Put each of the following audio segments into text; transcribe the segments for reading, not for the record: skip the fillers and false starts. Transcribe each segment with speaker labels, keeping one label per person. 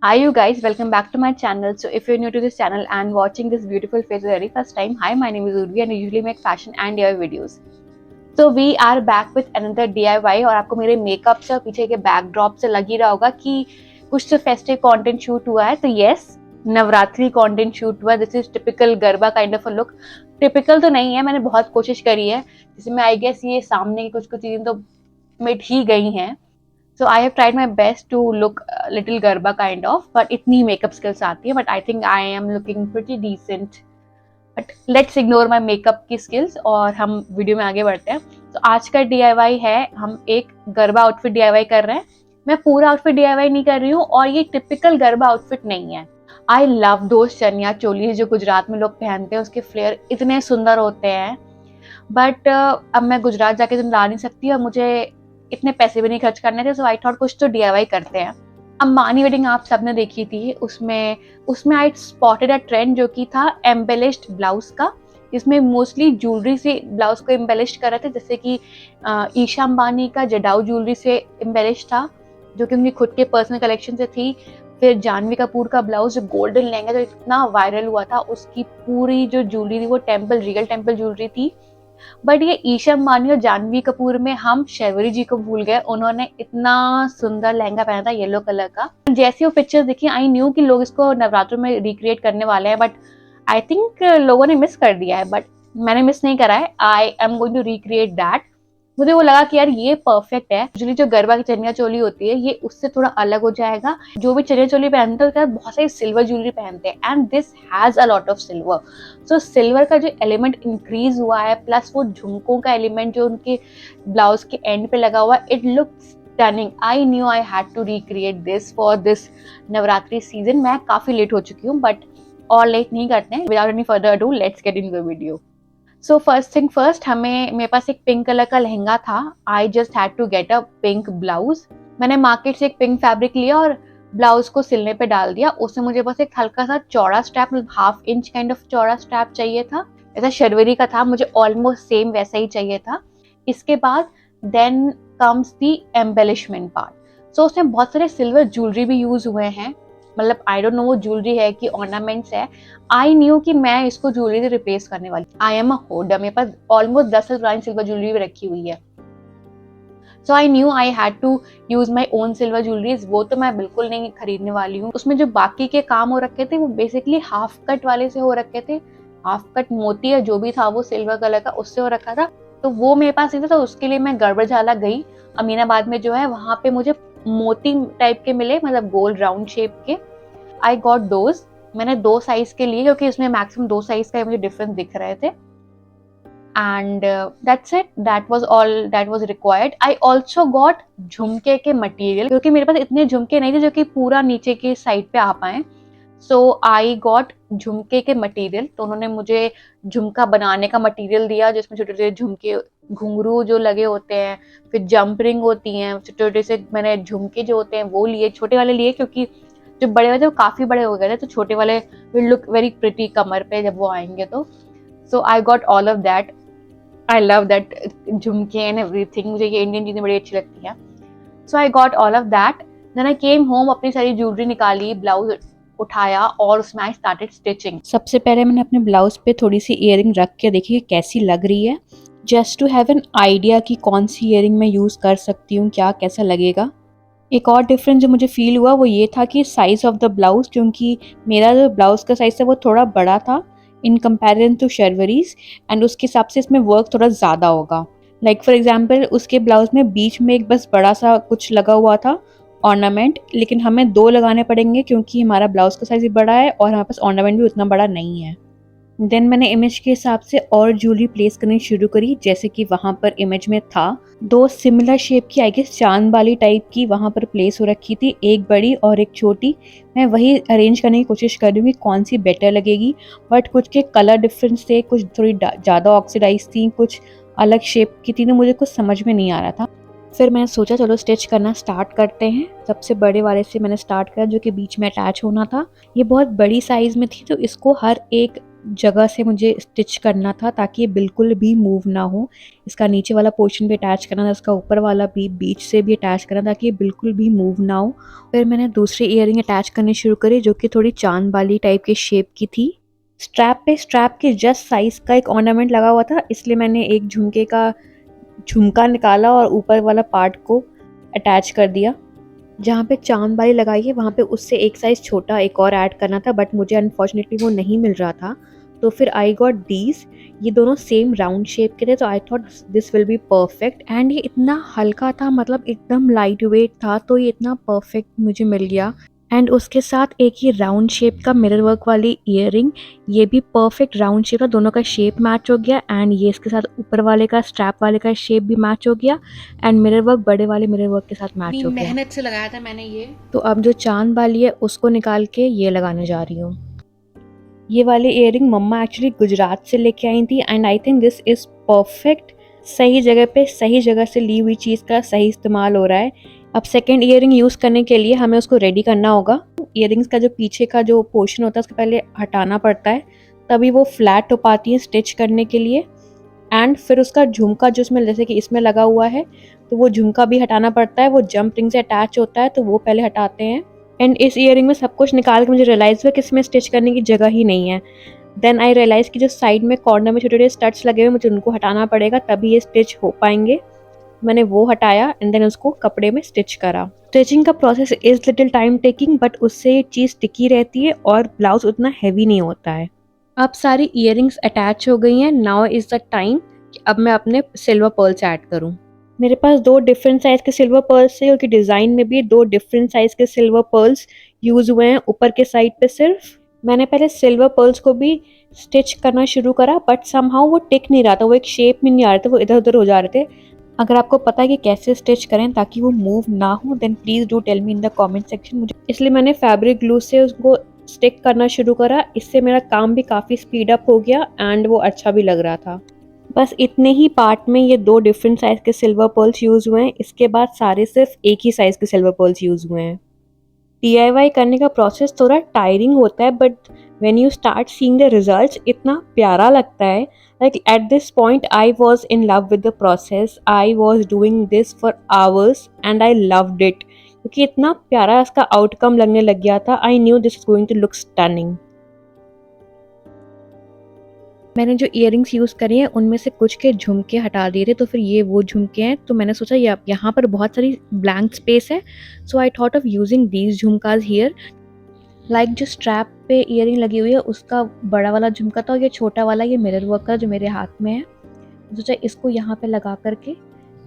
Speaker 1: Hi you guys, welcome back to my channel. So if you're new to this channel and watching this beautiful face for the very first time, hi, my name is Urvi and I usually make fashion and DIY videos. So we are back with another DIY और आपको मेरे makeup से और पीछे के backdrop से लग ही रहा होगा कि कुछ तो फेस्टिव कंटेंट शूट हुआ है. तो यस, नवरात्रि कंटेंट शूट हुआ. This is typical garba kind of a look. Typical तो नहीं है, मैंने बहुत कोशिश करी है जिसमें आई गेस ये सामने की कुछ चीजें तो मिट ही गई हैं. So I have tried my best to look a little garba kind of, but इतनी makeup skills आती है, but I think I am looking pretty decent. But let's ignore my makeup की skills और हम वीडियो में आगे बढ़ते हैं. तो आज का DIY है, हम एक गरबा आउटफिट DIY कर रहे हैं. मैं पूरा आउटफिट DIY नहीं कर रही हूँ और ये टिपिकल गरबा आउटफिट नहीं है. आई लव दोस्त चनिया चोली जो गुजरात में लोग पहनते हैं, उसके फ्लेयर इतने सुंदर होते हैं. बट अब मैं गुजरात जाके तो ला नहीं सकती और मुझे इतने पैसे भी नहीं खर्च करने थे. सो आई थॉट कुछ तो DIY करते हैं. अंबानी वेडिंग आप सबने देखी थी, उसमें आई स्पॉटेड अ ट्रेंड जो कि था एम्बेलिश्ड ब्लाउज का. इसमें मोस्टली ज्वेलरी से ब्लाउज को एम्बेलिश कर रहे थे, जैसे कि ईशा अंबानी का जडाऊ ज्वेलरी से एम्बेलिश था जो कि उनकी खुद के पर्सनल कलेक्शन से थी. फिर जानवी कपूर का ब्लाउज जो गोल्डन लहंगा जो इतना वायरल हुआ था, उसकी पूरी जो ज्वेलरी थी वो रियल टेम्पल ज्वेलरी थी. बट ये ईशा अंबानी और जानवी कपूर में हम शर्वरी जी को भूल गए. उन्होंने इतना सुंदर लहंगा पहना था येलो कलर का. जैसे वो पिक्चर्स देखी आई न्यू कि लोग इसको नवरात्रों में रिक्रिएट करने वाले हैं, बट आई थिंक लोगों ने मिस कर दिया है. बट मैंने मिस नहीं करा है. I am going to recreate that. मुझे वो लगा कि यार ये परफेक्ट है. यूजुअली जो गरबा की चनिया चोली होती है ये उससे थोड़ा अलग हो जाएगा. जो भी चनिया चोली पहनते हैं उसके साथ बहुत सारी सिल्वर ज्वेलरी पहनते हैं and this has a lot of silver. So silver का जो एलिमेंट इंक्रीज हुआ है प्लस वो झुमकों का एलिमेंट जो उनके ब्लाउज के एंड पे लगा हुआ है, it looks stunning. I knew I had to recreate this for this Navratri season. मैं काफी लेट हो चुकी हूँ बट और लेट नहीं करते हैं. Without any further ado let's get in the video. So first thing first, मेरे पास एक पिंक कलर का लहंगा था. I just had to get a pink blouse. मैंने मार्केट से एक पिंक फैब्रिक लिया और ब्लाउज को सिलने पे डाल दिया. उससे मुझे बस एक हल्का सा चौड़ा स्ट्रैप, मतलब 1/2 इंच काइंड ऑफ चौड़ा स्ट्रैप चाहिए था. ऐसा शर्वरी का था, मुझे ऑलमोस्ट सेम वैसा ही चाहिए था. इसके बाद then comes the embellishment part. So उसमें बहुत सारे सिल्वर ज्वेलरी भी यूज हुए हैं. मतलब आई डोंट नो वो ज्वेलरी है कि ऑर्नामेंट्स है. आई न्यू कि मैं इसको ज्वेलरी से रिप्लेस करने वाली. I am a hoarder. मेरे पास ऑलमोस्ट 10 साल पुरानी सिल्वर ज्वेलरी भी रखी हुई है. So I knew I had to use my own silver jewelleries. वो तो मैं बिल्कुल नहीं खरीदने वाली हूँ. उसमें जो बाकी के काम हो रखे थे वो बेसिकली हाफ कट वाले से हो रखे थे. हाफ कट मोती या जो भी था वो सिल्वर कलर का उससे हो रखा था. तो वो मेरे पास नहीं था, तो उसके लिए मैं गड़बड़झाला गई. अमीनाबाद में जो है वहां पे मुझे मोती टाइप के मिले, मतलब गोल राउंड शेप के. I got those. मैंने 2 साइज के लिए क्योंकि इसमें मैक्सिमम 2 साइज का मुझे डिफरेंस दिख रहे थे. And that's it. That was all that was required. I also got झुमके के मटेरियल क्योंकि मेरे पास इतने झुमके नहीं थे जो कि पूरा नीचे के साइड पे आ पाए. सो आई गॉट झुमके के मटेरियल. तो उन्होंने मुझे झुमका बनाने का मटेरियल दिया जिसमें छोटे छोटे झुमके, घुंघरू जो लगे होते हैं, फिर जंप रिंग होती हैं, छोटे छोटे से मैंने झुमके जो होते हैं वो लिए. छोटे वाले लिए क्योंकि जो बड़े वाले वो काफी बड़े हो गए थे, तो छोटे वाले विल लुक वेरी प्रिटी कमर पे जब वो आएंगे. तो so I got all of that. I love that झुमके एंड एवरीथिंग. मुझे ये इंडियन चीजें बड़ी अच्छी लगती हैं. So I got all of that. Then I came home, अपनी सारी ज्वेलरी निकाली, ब्लाउज उठाया और उसमें आई स्टार्टेड स्टिचिंग. सबसे पहले मैंने अपने ब्लाउज पे थोड़ी सी इयरिंग रख के देखी कैसी लग रही है, just to have an idea कि कौन सी इयरिंग मैं यूज कर सकती हूँ, क्या कैसा लगेगा. एक और डिफरेंस जो मुझे फील हुआ वो ये था कि साइज ऑफ द ब्लाउज, क्योंकि मेरा जो ब्लाउज का साइज था वो थोड़ा बड़ा था इन कंपैरिजन टू शर्वरीज, एंड उसके हिसाब से इसमें वर्क थोड़ा ज़्यादा होगा. लाइक फॉर एग्जांपल उसके ब्लाउज में बीच में एक बस बड़ा सा कुछ लगा हुआ था ऑर्नामेंट, लेकिन हमें 2 लगाने पड़ेंगे क्योंकि हमारा ब्लाउज का साइज भी बड़ा है और हमारे पास ऑर्नामेंट भी उतना बड़ा नहीं है. देन मैंने इमेज के हिसाब से और ज्वेलरी प्लेस करनी शुरू करी जैसे कि वहाँ पर इमेज में था. 2 सिमिलर शेप की आई गेस चांद वाली टाइप की वहाँ पर प्लेस हो रखी थी, एक बड़ी और एक छोटी. मैं वही अरेंज करने की कोशिश कर रही हूँ कि कौन सी बेटर लगेगी. बट कुछ के कलर डिफरेंस थे, कुछ थोड़ी ज़्यादा ऑक्सीडाइज थी, कुछ अलग शेप की थी, तो मुझे कुछ समझ में नहीं आ रहा था. फिर मैंने सोचा चलो स्टिच करना स्टार्ट करते हैं. सबसे बड़े वाले से मैंने स्टार्ट किया जो कि बीच में अटैच होना था. ये बहुत बड़ी साइज में थी तो इसको हर एक जगह से मुझे स्टिच करना था ताकि ये बिल्कुल भी मूव ना हो। इसका नीचे वाला पोर्शन भी अटैच करना था, इसका ऊपर वाला भी बीच से भी अटैच करना था कि ये बिल्कुल भी मूव ना हो। फिर मैंने दूसरी ईयरिंग अटैच करनी शुरू करी जो कि थोड़ी चांद वाली टाइप की शेप की थी। स्ट्रैप के जस्ट साइज का एक ऑर्नामेंट लगा हुआ था, इसलिए मैंने एक झुमके का झुमका निकाला और ऊपर वाला पार्ट को अटैच कर दिया। जहाँ पे चांद बाली लगाई है वहाँ पे उससे एक साइज़ छोटा एक और ऐड करना था, बट मुझे अनफॉर्चुनेटली वो नहीं मिल रहा था। तो फिर आई गॉट दीज। ये दोनों सेम राउंड शेप के थे, तो I thought this will be perfect. And ये इतना हल्का था, मतलब एकदम लाइट वेट था, तो ये इतना परफेक्ट मुझे मिल गया। एंड उसके साथ एक ही राउंड शेप का मिरर वर्क वाली ईयरिंग, ये भी परफेक्ट राउंड शेप था, दोनों का शेप मैच हो गया। एंड ये इसके साथ ऊपर वाले का स्ट्रैप वाले का शेप भी मैच हो गया एंड मिरर वर्क बड़े वाले मिरर वर्क के साथ मैच हो गया। मेहनत से लगाया था मैंने ये। तो अब जो चांद वाली है उसको निकाल के ये लगाने जा रही हूँ। ये वाली ईयरिंग मम्मा एक्चुअली गुजरात से लेके आई थी and I think this is perfect. सही जगह पे सही जगह से ली हुई चीज़ का सही इस्तेमाल हो रहा है। अब सेकेंड ईयरिंग यूज़ करने के लिए हमें उसको रेडी करना होगा। ईयरिंग्स का जो पीछे का जो पोर्शन होता है उसको पहले हटाना पड़ता है, तभी वो फ्लैट हो पाती है स्टिच करने के लिए। एंड फिर उसका झुमका जो इसमें जैसे कि इसमें लगा हुआ है, तो वो झुमका भी हटाना पड़ता है, वो जंप रिंग से अटैच होता है, तो वो पहले हटाते हैं। एंड इस ईयरिंग में सब कुछ निकाल के मुझे रियलाइज़ हुआ कि इसमें स्टिच करने की जगह ही नहीं है। देन आई रियलाइज़ कि जो साइड में कॉर्नर में छोटे छोटे स्टड्स लगे हुए मुझे उनको हटाना पड़ेगा, तभी ये स्टिच हो पाएंगे। मैंने वो हटाया एंड देन उसको कपड़े में स्टिच करा। स्टिचिंग का process is little time taking, but उससे ये चीज़ टिकी रहती है और ब्लाउज उतना हैवी नहीं होता है। अब सारी ईयरिंग्स अटैच हो गई हैं। नाउ इज़ द टाइम कि अब मैं अपने सिल्वर पर्ल्स ऐड करूं। मेरे पास 2 डिफरेंट साइज़ के सिल्वर पर्ल्स है, क्योंकि डिज़ाइन में भी 2 डिफरेंट साइज़ के सिल्वर पर्ल्स यूज़ हुए हैं ऊपर के साइड पे सिर्फ। मैंने पहले सिल्वर पर्ल्स को भी स्टिच करना शुरू करा, बट समहाउ वो टिक नहीं रहा था, वो एक शेप में नहीं आ रहे थे, वो इधर-उधर हो जा रहे थे। अगर आपको पता है कि कैसे स्टिच करें ताकि वो मूव ना हो, then please do tell me in the comment section. मुझे इसलिए मैंने फैब्रिक ग्लू से उसको स्टिक करना शुरू करा। इससे मेरा काम भी काफ़ी स्पीड अप हो गया एंड वो अच्छा भी लग रहा था। बस इतने ही पार्ट में ये 2 डिफरेंट साइज़ के सिल्वर पर्ल्स यूज़ हुए हैं। इसके बाद सारे सिर्फ एक ही साइज़ के सिल्वर पर्ल्स यूज़ हुए हैं। डीआईवाई करने का प्रोसेस थोड़ा टायरिंग होता है, but when you start seeing the results इतना प्यारा लगता है। Like at this point I was in love with the process. I was doing this for hours and I loved it, क्योंकि इतना प्यारा इसका आउटकम लगने लग गया था। I knew this is going to look stunning. मैंने जो इयररिंग्स यूज़ करी हैं उनमें से कुछ के झुमके हटा दिए थे, तो फिर ये वो झुमके हैं। तो मैंने सोचा यहाँ पर बहुत सारी ब्लैंक स्पेस है, so I thought of using these jhumkas here. Like जो स्ट्रैप पे इयररिंग लगी हुई है उसका बड़ा वाला झुमका था और ये छोटा वाला ये मिरर वर्क का जो मेरे हाथ में है। सोचा इसको यहाँ पे लगा करके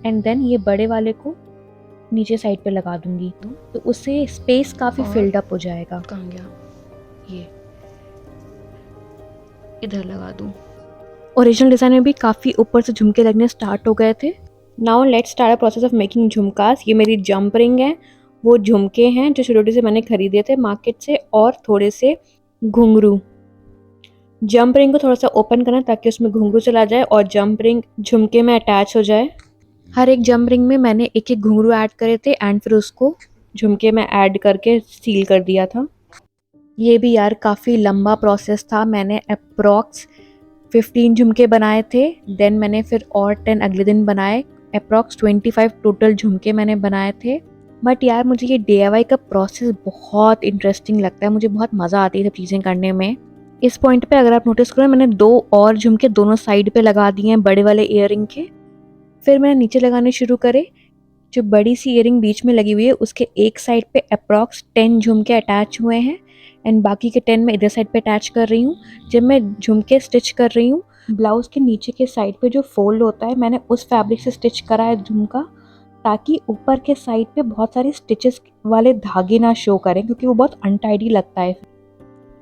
Speaker 1: एंड देन ये बड़े वाले को नीचे साइड पे लगा दूंगी, तो उससे स्पेस काफ़ी फिल्ड अप हो जाएगा। कहाँ गया ये, इधर लगा दूँ। ओरिजिनल डिज़ाइन में भी काफ़ी ऊपर से झुमके लगने स्टार्ट हो गए थे। Now let's start a process of making jhumkas. ये मेरी जंप रिंग है, वो झुमके हैं जो छोटे से मैंने खरीदे थे मार्केट से, और थोड़े से घुंघरू। जंप रिंग को थोड़ा सा ओपन करना ताकि उसमें घुंघरू चला जाए और जंप रिंग झुमके में अटैच हो जाए। हर एक जंप रिंग में मैंने एक एक घुंघरू ऐड करे थे एंड फिर उसको झुमके में ऐड करके सील कर दिया था। ये भी यार काफ़ी लंबा प्रोसेस था। मैंने अप्रॉक्स 15 झुमके बनाए थे, देन मैंने फिर और 10 अगले दिन बनाए। अप्रॉक्स 25 टोटल झुमके मैंने बनाए थे। बट यार मुझे ये DIY का प्रोसेस बहुत इंटरेस्टिंग लगता है, मुझे बहुत मज़ा आती है सब चीज़ें करने में। इस पॉइंट पे अगर आप नोटिस करो मैंने 2 और झुमके दोनों साइड पे लगा दिए हैं बड़े वाले ईयरिंग के। फिर मैंने नीचे लगाने शुरू करे। जो बड़ी सी ईयरिंग बीच में लगी हुई है उसके एक साइड पे अप्रॉक्स 10 झुमके अटैच हुए हैं एंड बाकी के 10 मैं इधर साइड पे अटैच कर रही हूँ। जब मैं झुमके स्टिच कर रही हूँ, ब्लाउज के नीचे के साइड पे जो फोल्ड होता है मैंने उस फैब्रिक से स्टिच करा है झुमका, ताकि ऊपर के साइड पे बहुत सारे स्टिचेस वाले धागे ना शो करें, क्योंकि वो बहुत अनटाइडी लगता है।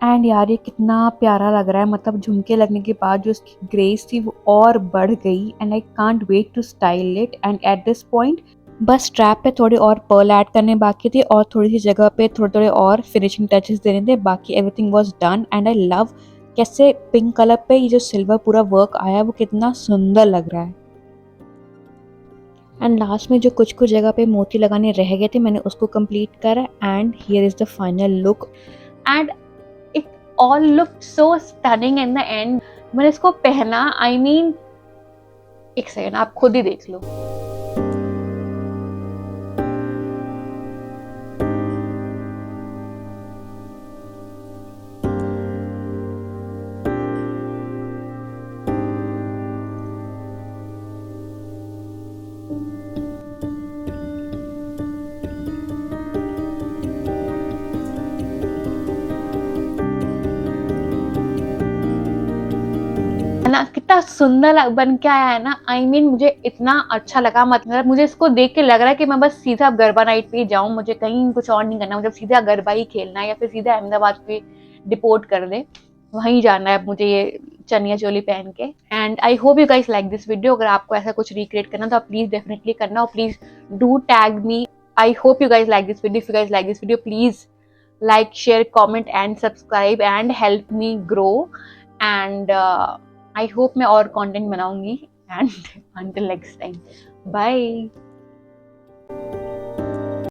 Speaker 1: एंड यार ये कितना प्यारा लग रहा है, मतलब झुमके लगने के बाद जो उसकी ग्रेस थी वो और बढ़ गई and I can't wait to style it. And at this point बस स्ट्रैप पे थोड़े और पर्ल ऐड करने बाकी थे और थोड़ी सी जगह पे थोड़े थोड़े और फिनिशिंग टचेस देने थे। बाकी everything was done and I love कैसे पिंक कलर पे ये जो सिल्वर पूरा वर्क आया वो कितना सुंदर लग रहा है। एंड लास्ट में जो कुछ कुछ जगह पे मोती लगाने रह गए थे मैंने उसको कंप्लीट करा and here is the final look. And एक all look so stunning in the end. मैंने इसको पहना, आई मीन एक सेकेंड आप खुद ही देख लो। ना कितना सुंदर बन के आया है ना। आई मीन मुझे इतना अच्छा लगा, मतलब मुझे इसको देख के लग रहा है कि मैं बस सीधा गरबा नाइट पे जाऊं, मुझे कहीं कुछ और नहीं करना, मुझे सीधा गरबा ही खेलना है या फिर सीधा अहमदाबाद पे डिपोर्ट कर दे, वहीं जाना है मुझे ये चनिया चोली पहन के। And I hope you guys like this video. अगर आपको ऐसा कुछ रिक्रिएट करना तो आप प्लीज डेफिनेटली करना, और please do tag me. I hope you guys like this video. If you guys like this video, please like, share, comment and subscribe and help me grow. And I hope मैं और content बनाऊंगी। And until next time, bye.